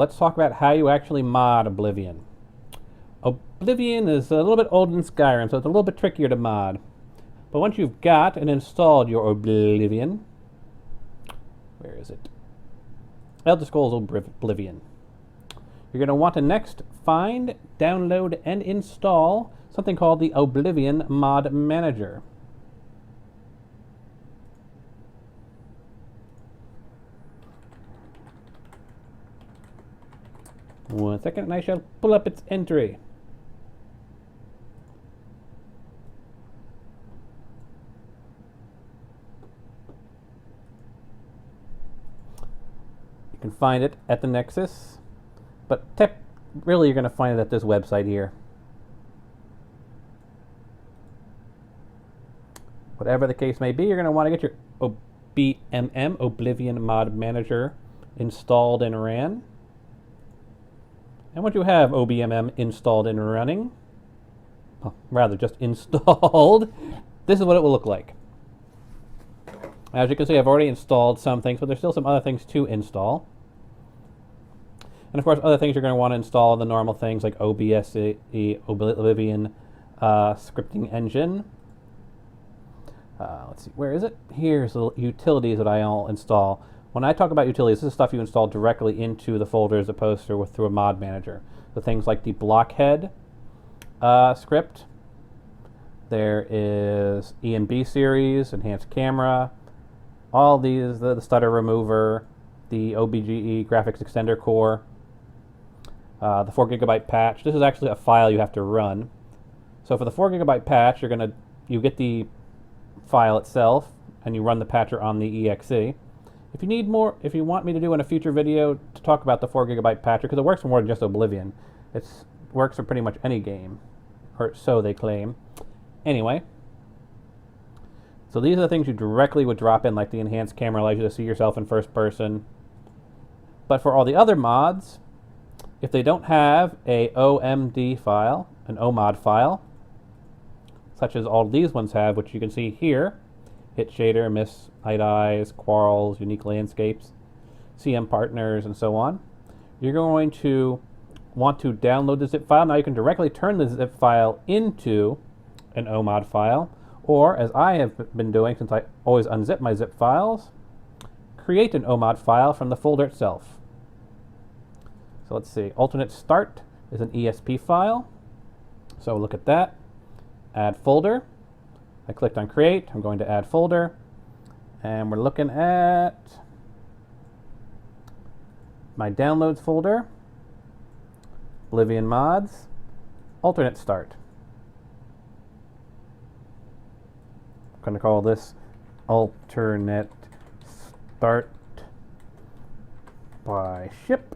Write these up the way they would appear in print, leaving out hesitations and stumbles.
let's talk about how you actually mod Oblivion. Oblivion is a little bit older than Skyrim, so it's a little bit trickier to mod. But once you've got and installed your Oblivion, where is it? Elder Scrolls Oblivion. You're going to want to next find, download, and install something called the Oblivion Mod Manager. One second, and I shall pull up its entry. You can find it at the Nexus, but really you're going to find it at this website here. Whatever the case may be, you're going to want to get your OBMM, Oblivion Mod Manager, installed and ran. And once you have OBMM installed and running, well, rather just installed, this is what it will look like. As you can see, I've already installed some things, but there's still some other things to install. And of course, other things you're going to want to install, the normal things like OBSE, Oblivion scripting engine. Let's see, where is it? Here's the utilities that I'll install. When I talk about utilities, this is stuff you install directly into the folder as opposed to through a mod manager. So things like the blockhead script. There is EMB series, enhanced camera, all these, the stutter remover, the OBGE graphics extender core, the 4GB patch. This is actually a file you have to run. So for the 4GB patch, you get the file itself and you run the patcher on the exe. If you need more, if you want me to do in a future video to talk about the 4GB patcher, because it works for more than just Oblivion, it works for pretty much any game, or so they claim. Anyway, so these are the things you directly would drop in, like the enhanced camera allows you to see yourself in first person. But for all the other mods, if they don't have a OMD file, an OMOD file, such as all these ones have, which you can see here, Hit Shader, Miss Eyes, Quarrels, Unique Landscapes, CM Partners, and so on, you're going to want to download the zip file. Now you can directly turn the zip file into an OMOD file, or as I have been doing since I always unzip my zip files, create an OMOD file from the folder itself. So let's see, alternate start is an ESP file. So look at that, add folder. I clicked on create, I'm going to add folder, and we're looking at my downloads folder, Oblivion mods, alternate start. I'm going to call this alternate start by ship.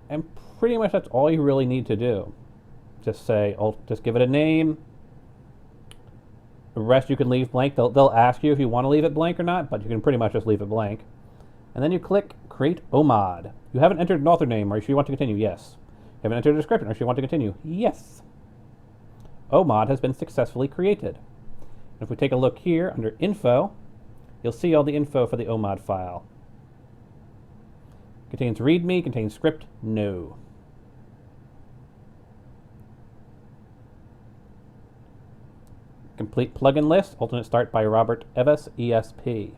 And pretty much that's all you really need to do. Just just give it a name. The rest you can leave blank. They'll ask you if you want to leave it blank or not, but you can pretty much just leave it blank. And then you click Create OMOD. You haven't entered an author name. Are you sure you want to continue? Yes. You haven't entered a description. Are you sure you want to continue? Yes. OMOD has been successfully created. And if we take a look here under Info, you'll see all the info for the OMOD file. Contains README, contains script, no. Complete plugin list, alternate start by Robert Eves, ESP. And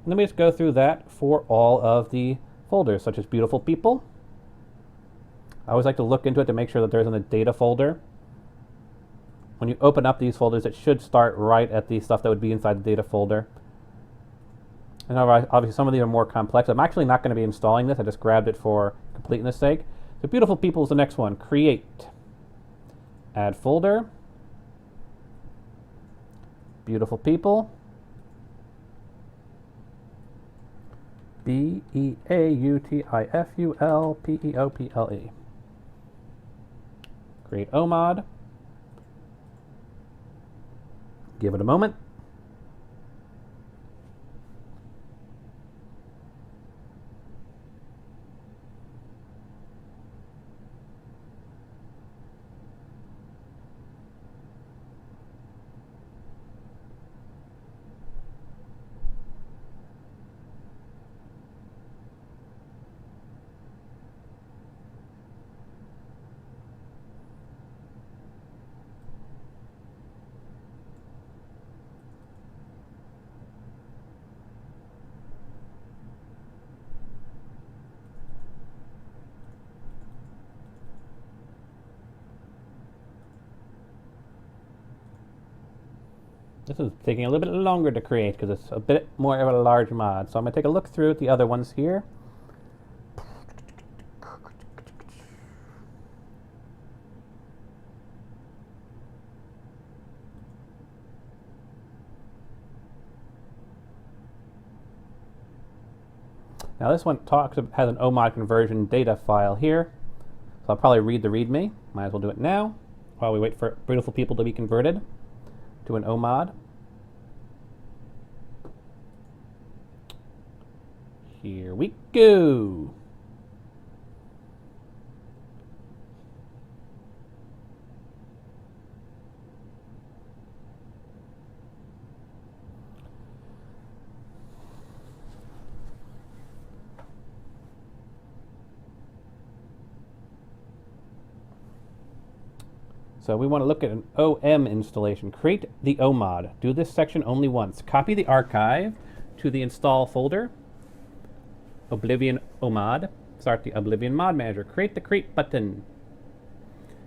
then we just go through that for all of the folders, such as Beautiful People. I always like to look into it to make sure that there isn't a data folder. When you open up these folders, it should start right at the stuff that would be inside the data folder. And obviously some of these are more complex. I'm actually not going to be installing this. I just grabbed it for completeness sake. So Beautiful People is the next one. Create. Add folder. Beautiful People. BEAUTIFULPEOPLE. Create OMOD. Give it a moment. This is taking a little bit longer to create because it's a bit more of a large mod. So I'm going to take a look through at the other ones here. Now this one has an OMOD conversion data file here. So I'll probably read the README. Might as well do it now while we wait for beautiful people to be converted to an OMOD. Here we go. So we want to look at an OM installation. Create the OMOD. Do this section only once. Copy the archive to the install folder. Oblivion OMOD. Start the Oblivion Mod Manager. Create the Create button.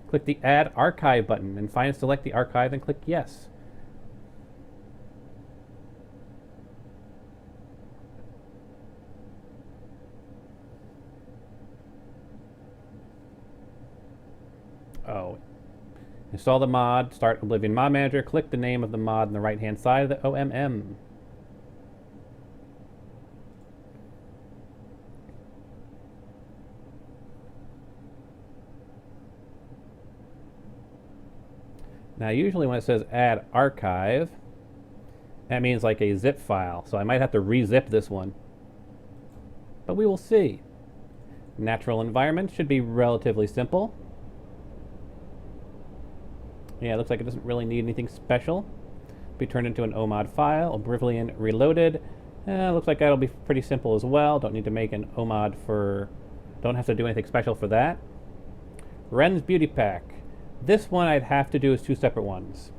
Click the Add Archive button and find and select the archive and click Yes. Oh. Install the mod, start Oblivion Mod Manager, click the name of the mod on the right hand side of the OMM. Now usually when it says add archive, that means like a zip file, so I might have to re-zip this one. But we will see. Natural environment should be relatively simple. Yeah, it looks like it doesn't really need anything special. Be turned into an OMOD file. Oblivion reloaded. Looks like that'll be pretty simple as well. Don't need to make an OMOD for... Don't have to do anything special for that. Ren's Beauty Pack. This one I'd have to do as two separate ones.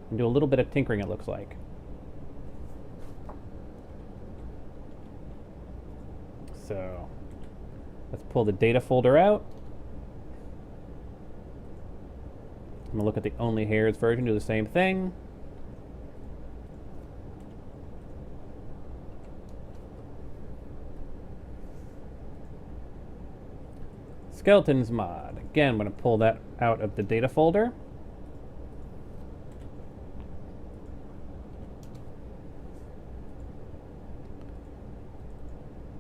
And do a little bit of tinkering, it looks like. So, let's pull the data folder out. I'm going to look at the Only Hairs version, do the same thing. Skeletons mod. Again, I'm going to pull that out of the data folder.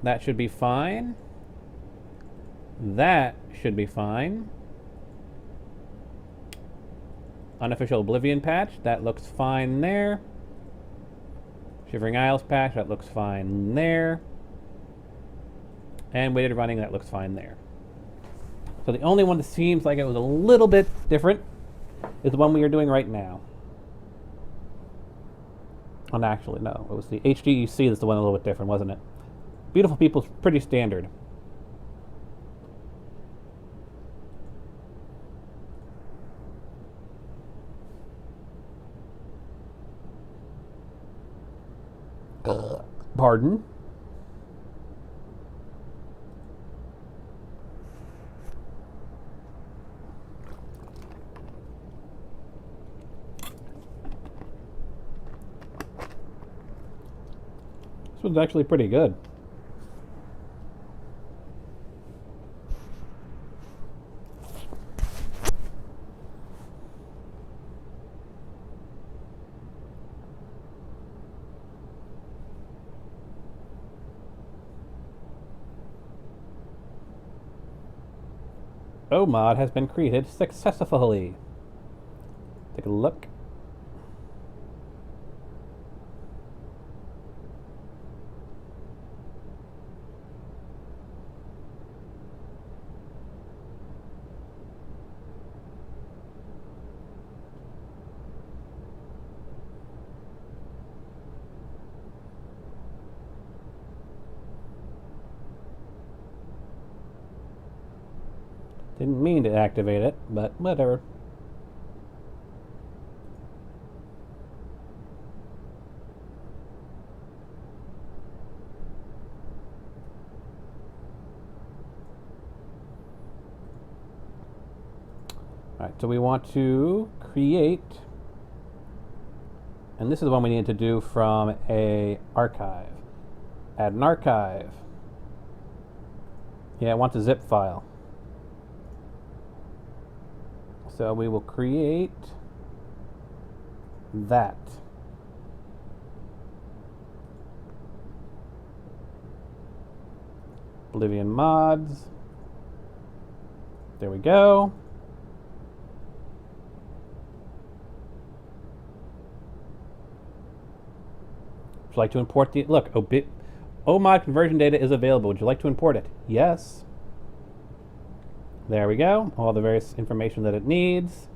That should be fine. That should be fine. Unofficial Oblivion patch, that looks fine there. Shivering Isles patch, that looks fine there. And weighted running, that looks fine there. So the only one that seems like it was a little bit different is the one we are doing right now. And actually, no, it was the HDEC that's the one a little bit different, wasn't it? Beautiful People's pretty standard. Pardon? This one's actually pretty good. OMOD has been created successfully. Take a look. Didn't mean to activate it, but whatever. Alright, so we want to create And this is one we need to do from a archive. Add an archive. Yeah, I want a zip file. So we will create that. Oblivion mods. There we go. Would you like to import the... Look, OMod conversion data is available. Would you like to import it? Yes. There we go. All the various information that it needs.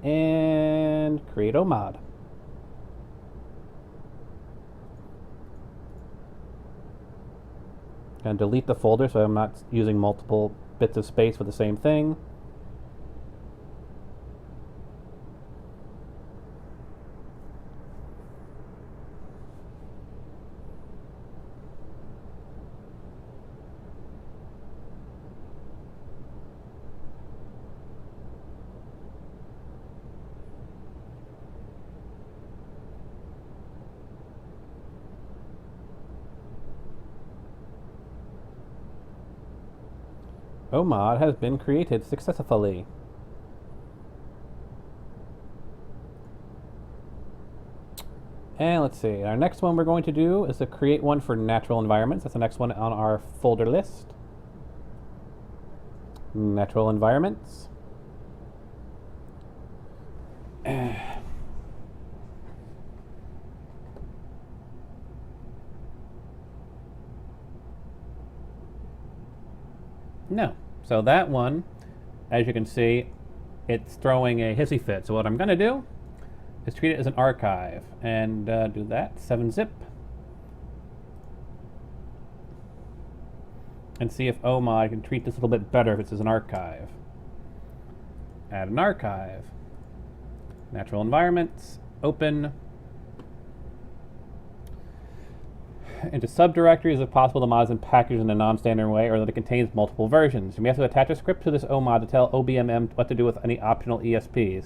And create OMod. And delete the folder so I'm not using multiple bits of space for the same thing. OMod has been created successfully. And let's see, our next one we're going to do is to create one for natural environments. That's the next one on our folder list. Natural environments. No. So that one, as you can see, it's throwing a hissy fit. So what I'm going to do is treat it as an archive and do that, 7-zip. And see if OMod can treat this a little bit better if it's as an archive. Add an archive. Natural environments, open. Into subdirectories if possible, the mod is in packaged in a non-standard way or that it contains multiple versions. And we have to attach a script to this OMod to tell OBMM what to do with any optional ESPs.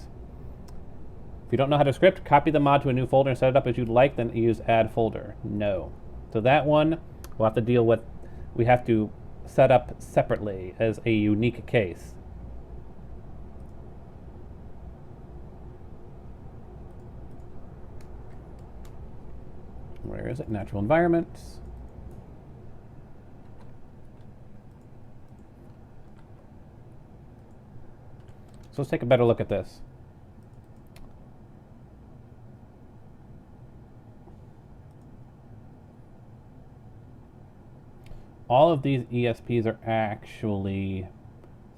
If you don't know how to script, copy the mod to a new folder and set it up as you'd like, then use add folder. No. So that one we'll have to deal with, we have to set up separately as a unique case. Where is it? Natural environments. So let's take a better look at this. All of these ESPs are actually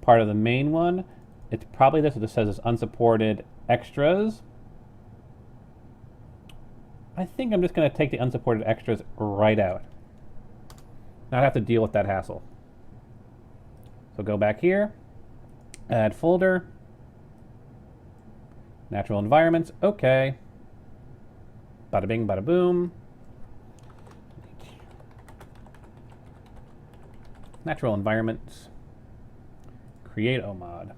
part of the main one. It's probably this. It just says it's unsupported extras. I think I'm just going to take the unsupported extras right out. Not have to deal with that hassle. So go back here, add folder, natural environments, okay. Bada bing, bada boom. Natural environments, create OMod.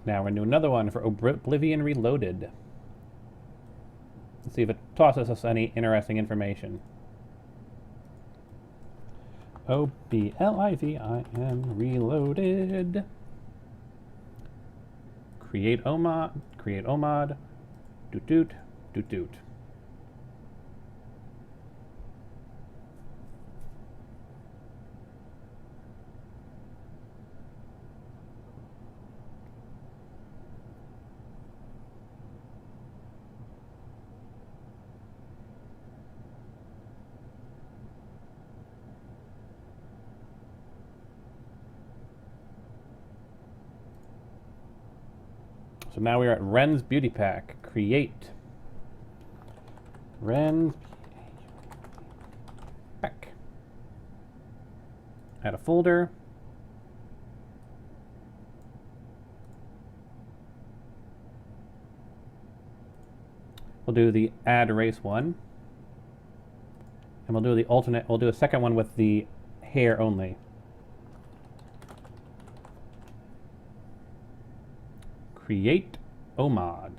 Now we're going to do another one for Oblivion Reloaded. Let's see if it tosses us any interesting information. Oblivion Reloaded. Create OMod, doot doot, doot doot. So now we are at Ren's Beauty Pack. Create. Ren's Pack. Add a folder. We'll do the add race one. And we'll do the alternate, we'll do a second one with the hair only. Create OMOD.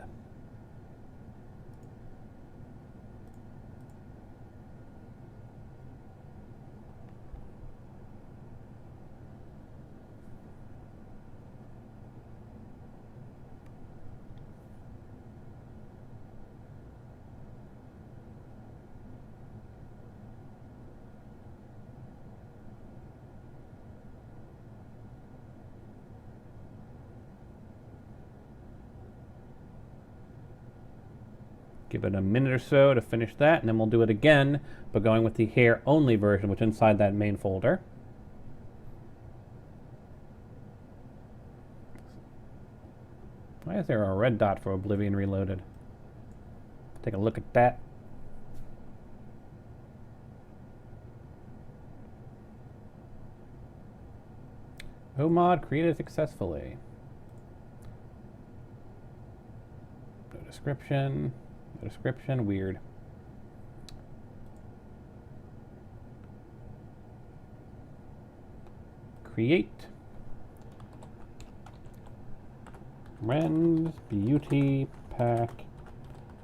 Give it a minute or so to finish that, and then we'll do it again, but going with the hair only version, which is inside that main folder. Why is there a red dot for Oblivion Reloaded? Take a look at that. OMOD created successfully. No description. No description. Weird. Create. Ren's Beauty Pack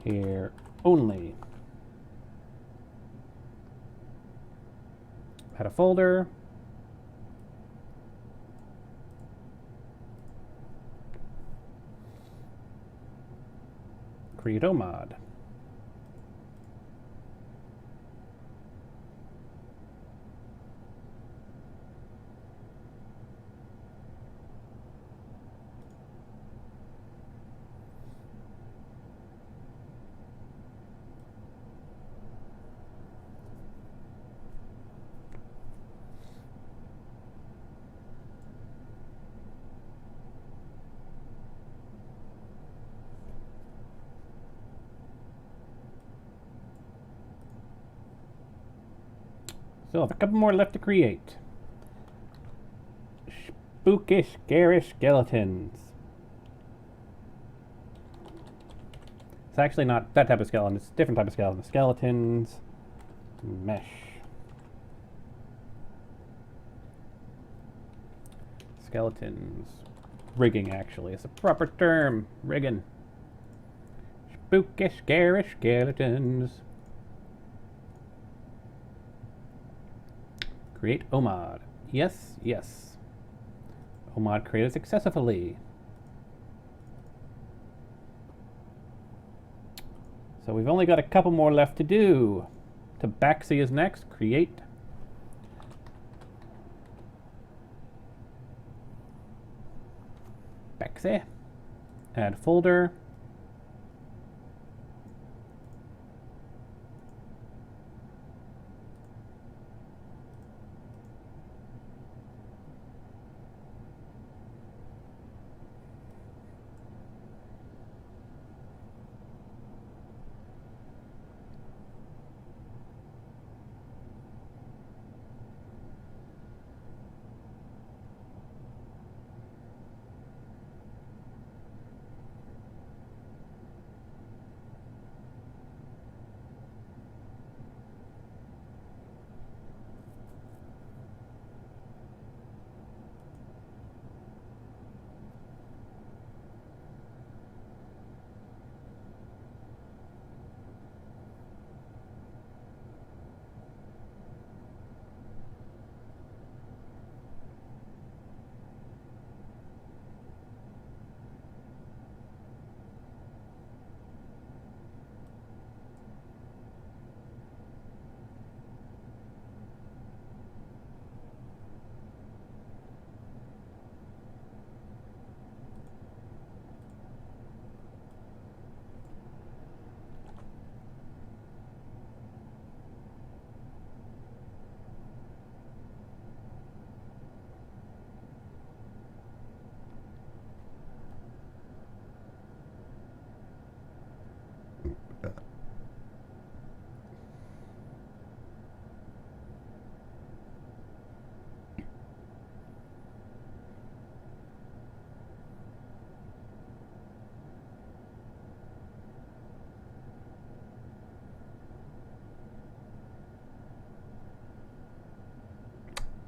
hair only. Add a folder. Create OMOD. Still have a couple more left to create. Spooky, scary skeletons. It's actually not that type of skeleton, it's a different type of skeleton. Skeletons, mesh. Skeletons. Rigging, actually. It's a proper term. Rigging. Spooky, scary skeletons. Create OMOD. Yes, yes. OMOD created successfully. So we've only got a couple more left to do. Tabaxi is next. Create. Tabaxi. Add folder.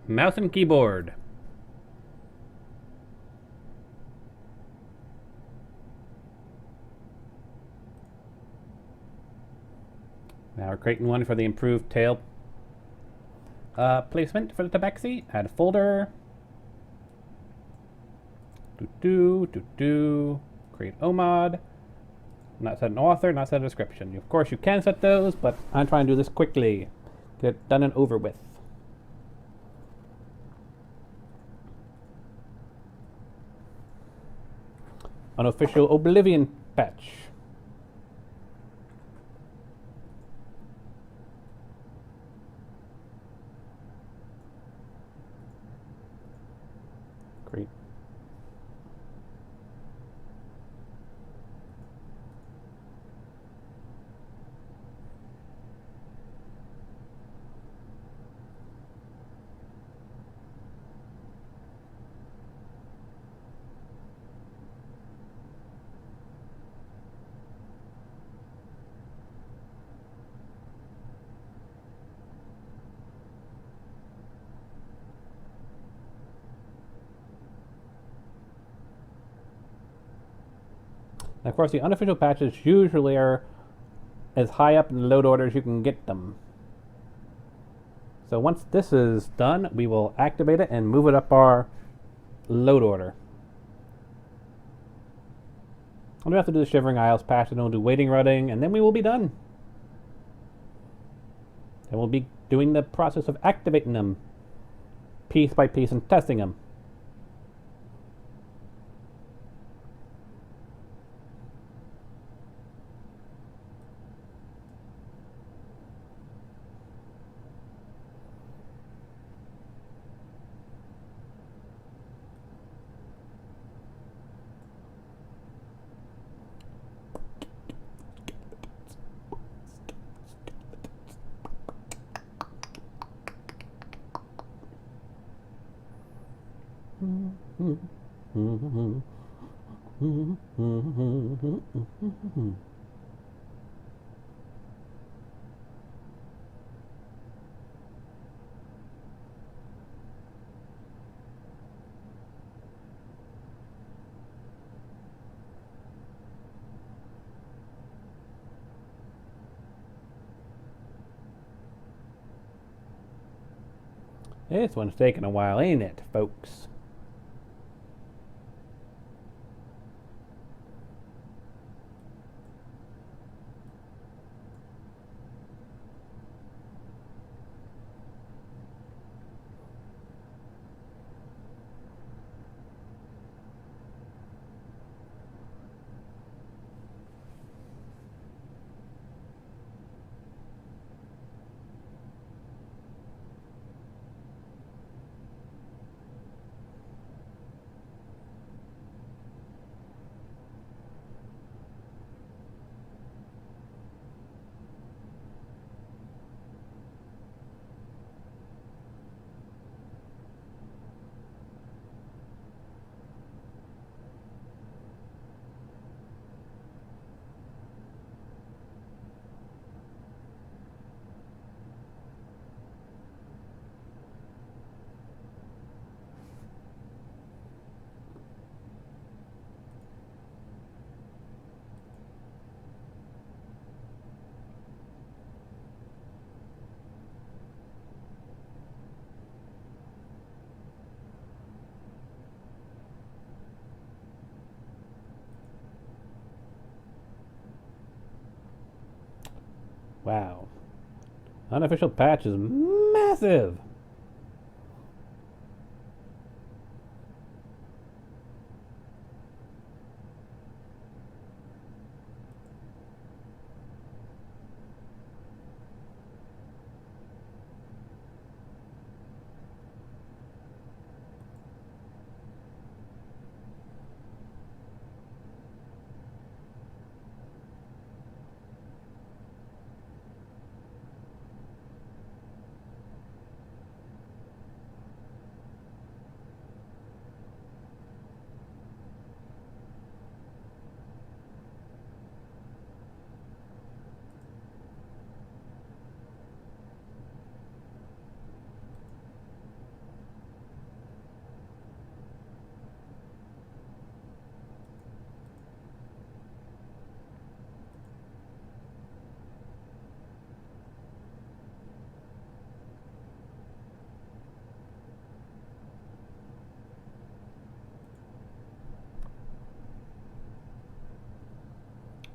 Mouse and keyboard. Now we're creating one for the improved tail placement for the tabaxi. Add a folder. Create OMod. Not set an author, not set a description. Of course you can set those, but I'm trying to do this quickly. Get it done and over with. Unofficial Oblivion patch. Great. And of course, the unofficial patches usually are as high up in the load order as you can get them. So once this is done, we will activate it and move it up our load order. We'll have to do the Shivering Isles patch, and we'll do waiting routing, and then we will be done. And we'll be doing the process of activating them piece by piece and testing them. This one's taking a while, ain't it, folks? Wow. Unofficial patch is massive.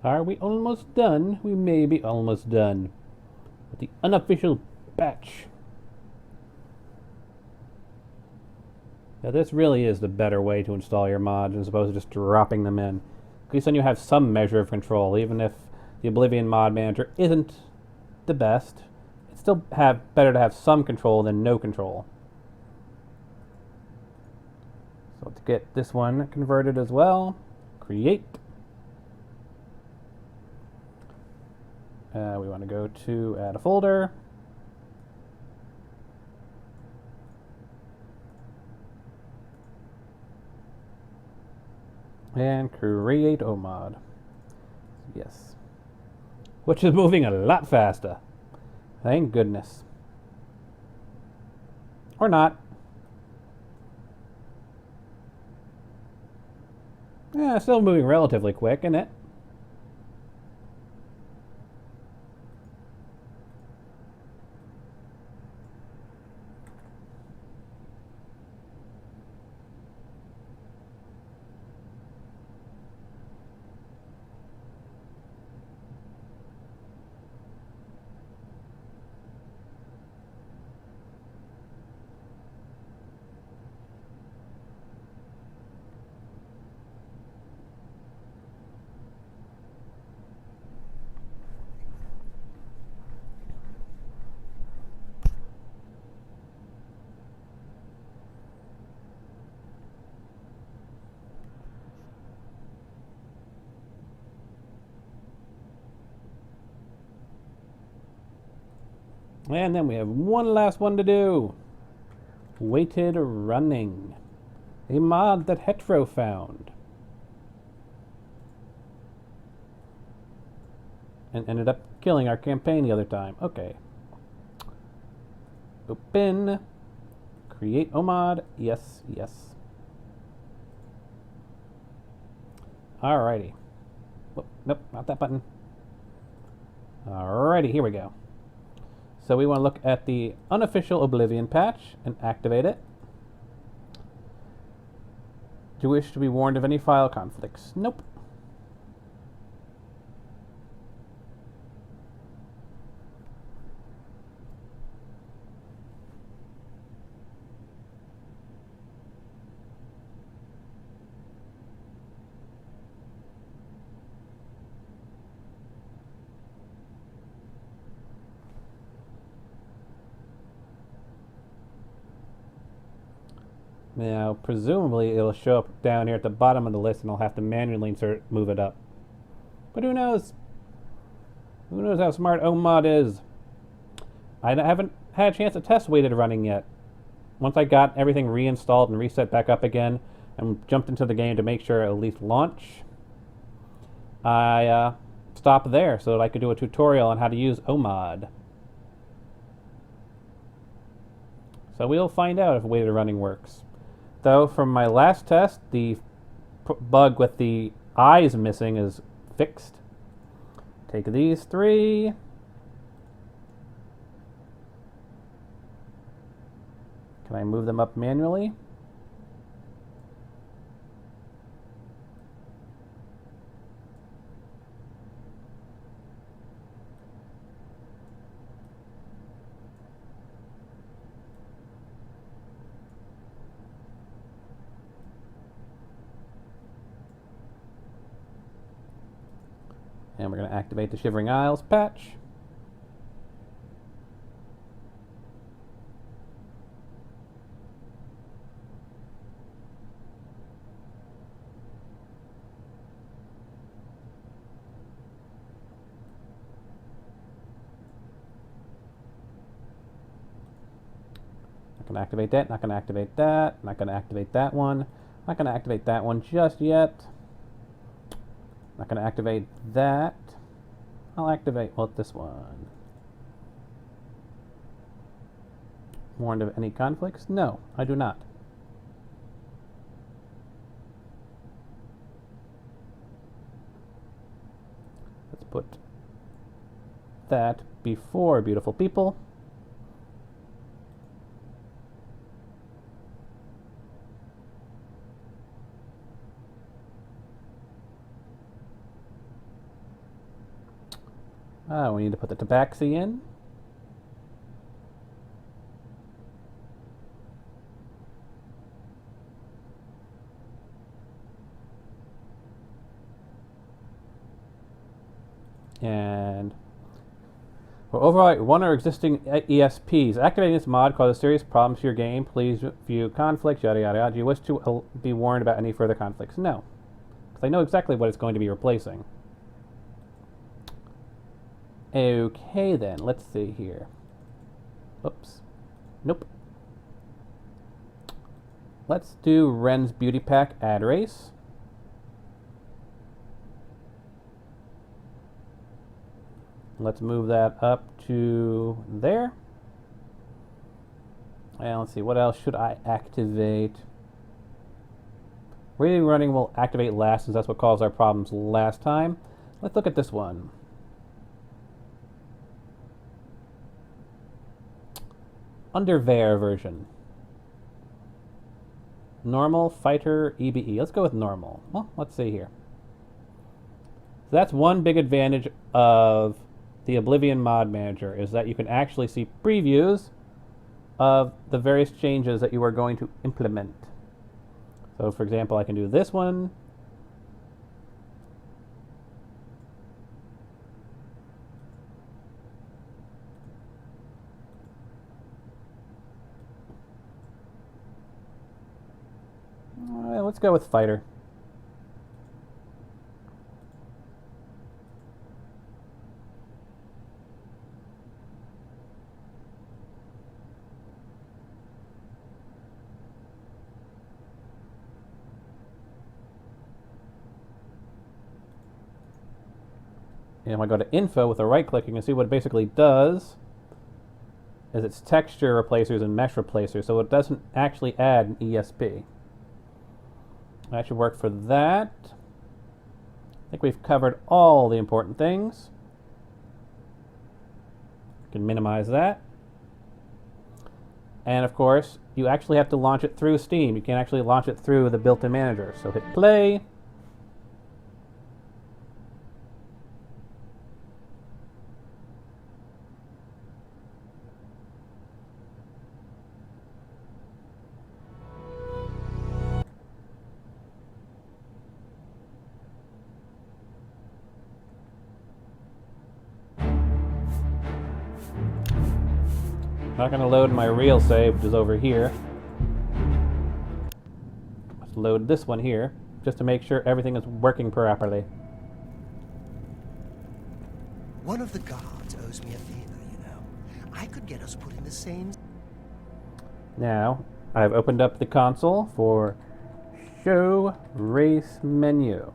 Are we almost done? We may be almost done with the unofficial patch. Now this really is the better way to install your mods as opposed to just dropping them in. At least then you have some measure of control, even if the Oblivion mod manager isn't the best. It's still better to have some control than no control. So let's get this one converted as well. Create. We want to go to add a folder. And create OMod. Yes. Which is moving a lot faster. Thank goodness. Or not. Yeah, still moving relatively quick, isn't it? And then we have one last one to do. Weighted running. A mod that Hetero found. And ended up killing our campaign the other time. Okay. Open. Create OMod. Yes, yes. Alrighty. Whoop, nope, not that button. Alrighty, here we go. So we want to look at the unofficial Oblivion patch and activate it. Do you wish to be warned of any file conflicts? Nope. Now, presumably it'll show up down here at the bottom of the list and I'll have to manually move it up. But who knows? Who knows how smart OMod is? I haven't had a chance to test weighted running yet. Once I got everything reinstalled and reset back up again and jumped into the game to make sure it at least launch, I stopped there so that I could do a tutorial on how to use OMod. So we'll find out if weighted running works. Though from my last test, the bug with the eyes missing is fixed. Take these three. Can I move them up manually? And we're going to activate the Shivering Isles patch. Not going to activate that, not going to activate that, not going to activate that one, not going to activate that one just yet. Not going to activate that. I'll activate, well, this one. Warned of any conflicts? No, I do not. Let's put that before beautiful people. Oh, we need to put the tabaxi in. And we'll overwrite one or existing ESPs. Activating this mod causes serious problems to your game. Please view conflicts, yada yada yada. Do you wish to be warned about any further conflicts? No. Because I know exactly what it's going to be replacing. Okay then, let's see here. Oops. Nope. Let's do Ren's Beauty Pack Ad Race. Let's move that up to there. And let's see, what else should I activate? Reading running will activate last, since that's what caused our problems last time. Let's look at this one. Underwear version. Normal, fighter, EBE. Let's go with normal. Well, let's see here. So that's one big advantage of the Oblivion Mod Manager, is that you can actually see previews of the various changes that you are going to implement. So for example, I can do this one. Let's go with fighter. And if I go to info with a right click, you can see what it basically does is it's texture replacers and mesh replacers, so it doesn't actually add an ESP. That should work for that. I think we've covered all the important things. You can minimize that. And of course, you actually have to launch it through Steam. You can't actually launch it through the built-in manager. So hit play. I'm not going to load my real save, which is over here. Let's load this one here, just to make sure everything is working properly. One of the guards owes me a favor, you know. I could get us put in the same... Now, I've opened up the console for Show Race Menu.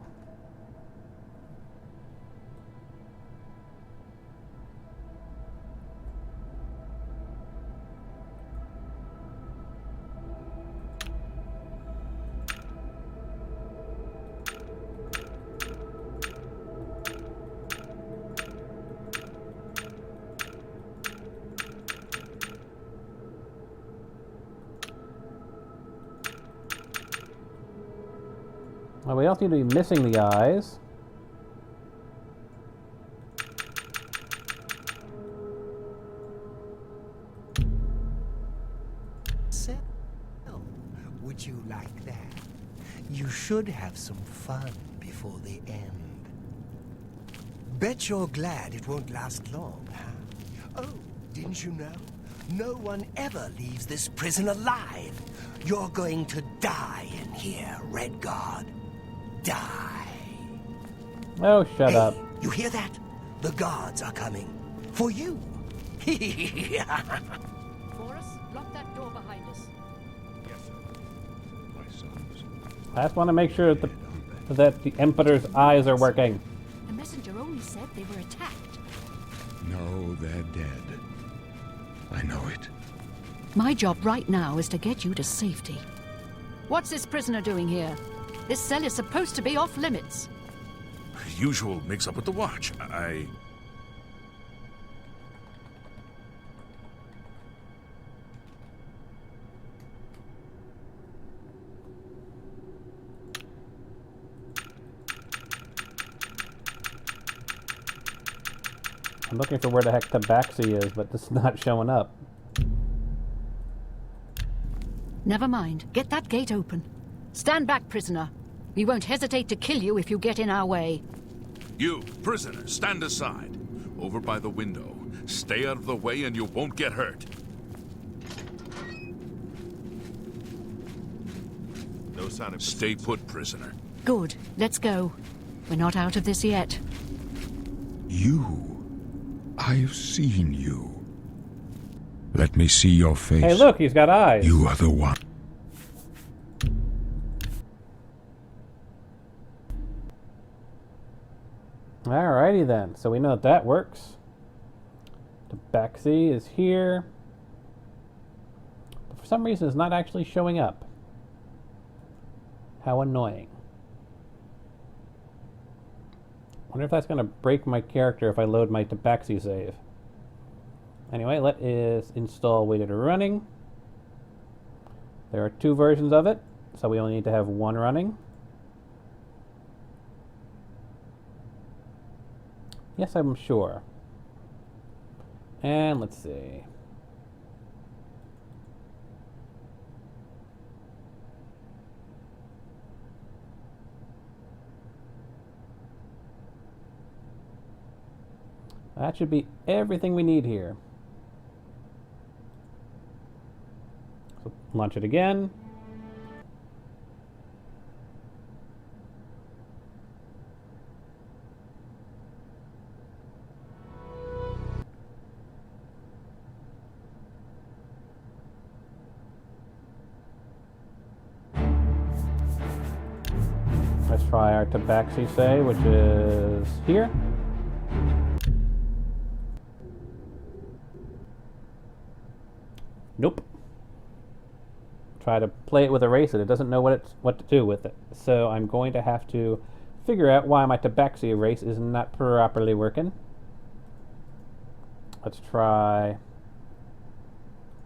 Well, we also need to be missing the eyes. So, would you like that? You should have some fun before the end. Bet you're glad it won't last long, huh? Oh, didn't you know? No one ever leaves this prison alive. You're going to die in here, Red Guard. Die. Oh, shut up. You hear that? The guards are coming. For you. Forrest, lock that door behind us. Yes, sir. My sons. I just want to make sure that the Emperor's eyes are working. The messenger only said they were attacked. No, they're dead. I know it. My job right now is to get you to safety. What's this prisoner doing here? This cell is supposed to be off limits. Usual mix-up with the watch. I'm looking for where the heck Tabaxi is, but it's not showing up. Never mind. Get that gate open. Stand back, prisoner. We won't hesitate to kill you if you get in our way. You, prisoner, stand aside. Over by the window. Stay out of the way and you won't get hurt. No sign of... Stay put, prisoner. Good. Let's go. We're not out of this yet. You. I've seen you. Let me see your face. Hey, look, he's got eyes. You are the one. Alrighty then. So we know that works. Tabaxi is here. But for some reason, it's not actually showing up. How annoying. Wonder if that's going to break my character if I load my Tabaxi save. Anyway, let is install weighted running. There are 2 versions of it, so we only need to have 1 running. Yes, I'm sure. And let's see. That should be everything we need here. So launch it again. Let's try our Tabaxi save, which is here. Nope. Try to play it with erase it. It doesn't know what to do with it. So I'm going to have to figure out why my Tabaxi erase is not properly working. Let's try...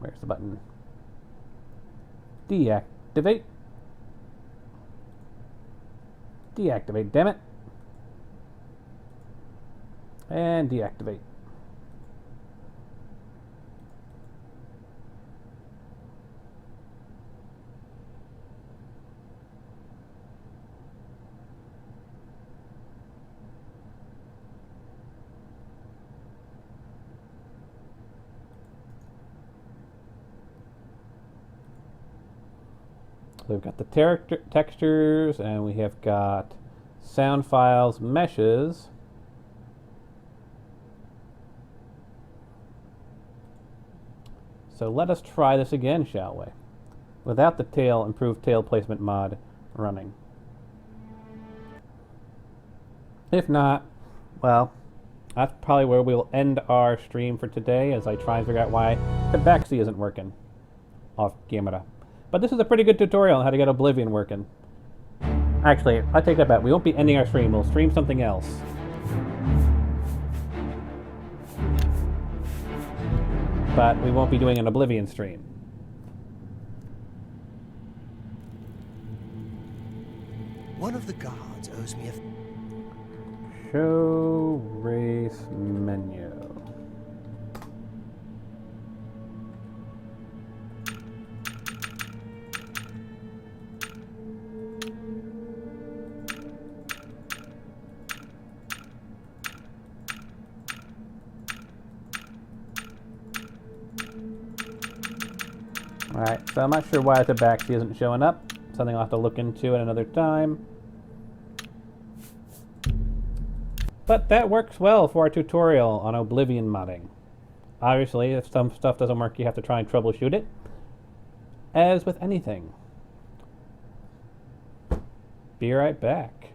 Where's the button? Deactivate. Deactivate, damn it. And deactivate. So we've got the textures, and we have got sound files, meshes. So let us try this again, shall we? Without the improved tail placement mod running. If not, well, that's probably where we'll end our stream for today as I try and figure out why Tabaxi isn't working off camera. But this is a pretty good tutorial on how to get Oblivion working. Actually, I take that back. We won't be ending our stream. We'll stream something else. But we won't be doing an Oblivion stream. One of the guards owes me a... Show race menu. Alright, so I'm not sure why the Tabaxi isn't showing up. Something I'll have to look into at another time. But that works well for our tutorial on Oblivion modding. Obviously, if some stuff doesn't work, you have to try and troubleshoot it. As with anything. Be right back.